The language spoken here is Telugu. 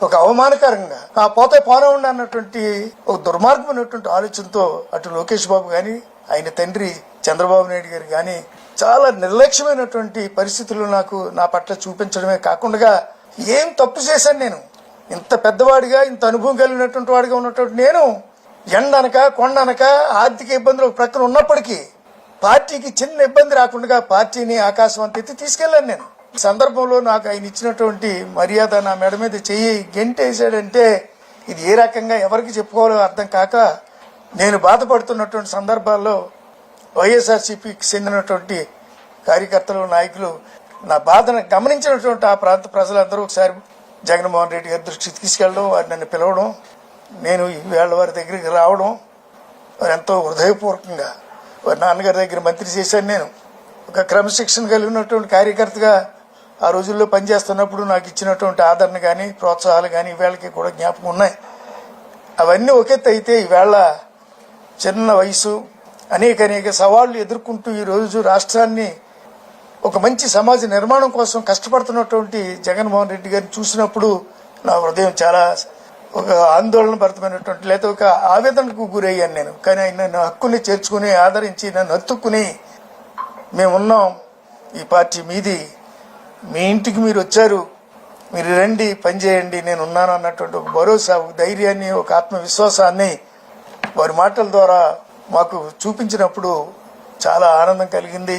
ఒక అవమానకరంగా ఆ పోతే పోనవండి అన్నటువంటి ఒక దుర్మార్గమైనటువంటి ఆలోచనతో అటు లోకేష్ బాబు గాని ఆయన తండ్రి చంద్రబాబు నాయుడు గారు గాని చాలా నిర్లక్ష్యమైనటువంటి పరిస్థితులు నా పట్ల చూపించడమే కాకుండా ఏం తప్పు చేశాను నేను? ఇంత పెద్దవాడిగా ఇంత అనుభవం కలిగినటువంటి వాడిగా ఉన్నటువంటి నేను ఎండనక కొండనక ఆర్థిక ఇబ్బందులు ఒక ప్రక్కన ఉన్నప్పటికీ పార్టీకి చిన్న ఇబ్బంది రాకుండా పార్టీని ఆకాశం అంత ఎత్తి తీసుకెళ్లాను నేను. ఈ సందర్భంలో నాకు ఆయన ఇచ్చినటువంటి మర్యాద నా మెడ మీద చెయ్యి గెంటేసాడంటే ఇది ఏ రకంగా ఎవరికి చెప్పుకోవాలో అర్థం కాక నేను బాధపడుతున్నటువంటి సందర్భాల్లో వైఎస్ఆర్సీపీకి చెందినటువంటి కార్యకర్తలు నాయకులు నా బాధను గమనించినటువంటి ఆ ప్రాంత ప్రజలందరూ ఒకసారి జగన్మోహన్ రెడ్డి గారి దృష్టికి తీసుకెళ్లడం, వారు నన్ను పిలవడం, నేను ఈవేళ వారి దగ్గరికి రావడం, వారు ఎంతో హృదయపూర్వకంగా వారి నాన్నగారి దగ్గర మంత్రి చేశాను. నేను ఒక క్రమశిక్షణ కలిగినటువంటి కార్యకర్తగా ఆ రోజుల్లో పనిచేస్తున్నప్పుడు నాకు ఇచ్చినటువంటి ఆదరణ కానీ ప్రోత్సాహాలు కానీ ఈవేళకి కూడా జ్ఞాపకం ఉన్నాయి. అవన్నీ ఒకెత్తి అయితే ఈవేళ చిన్న వయసు అనేక సవాళ్లు ఎదుర్కొంటూ ఈరోజు రాష్ట్రాన్ని ఒక మంచి సమాజ నిర్మాణం కోసం కష్టపడుతున్నటువంటి జగన్మోహన్ రెడ్డి గారిని చూసినప్పుడు నా హృదయం చాలా ఒక ఆందోళన భరితమైనటువంటి లేదా ఒక ఆవేదనకు గురయ్యాను నేను. కానీ ఆయన నన్ను హక్కుని చేర్చుకుని ఆదరించి నన్ను హత్తుకుని మేమున్నాం, ఈ పార్టీ మీది, మీ ఇంటికి మీరు వచ్చారు, మీరు రండి పనిచేయండి, నేను ఉన్నాను అన్నటువంటి ఒక భరోసా, ఒక ధైర్యాన్ని, ఒక ఆత్మవిశ్వాసాన్ని వారి మాటల ద్వారా మాకు చూపించినప్పుడు చాలా ఆనందం కలిగింది.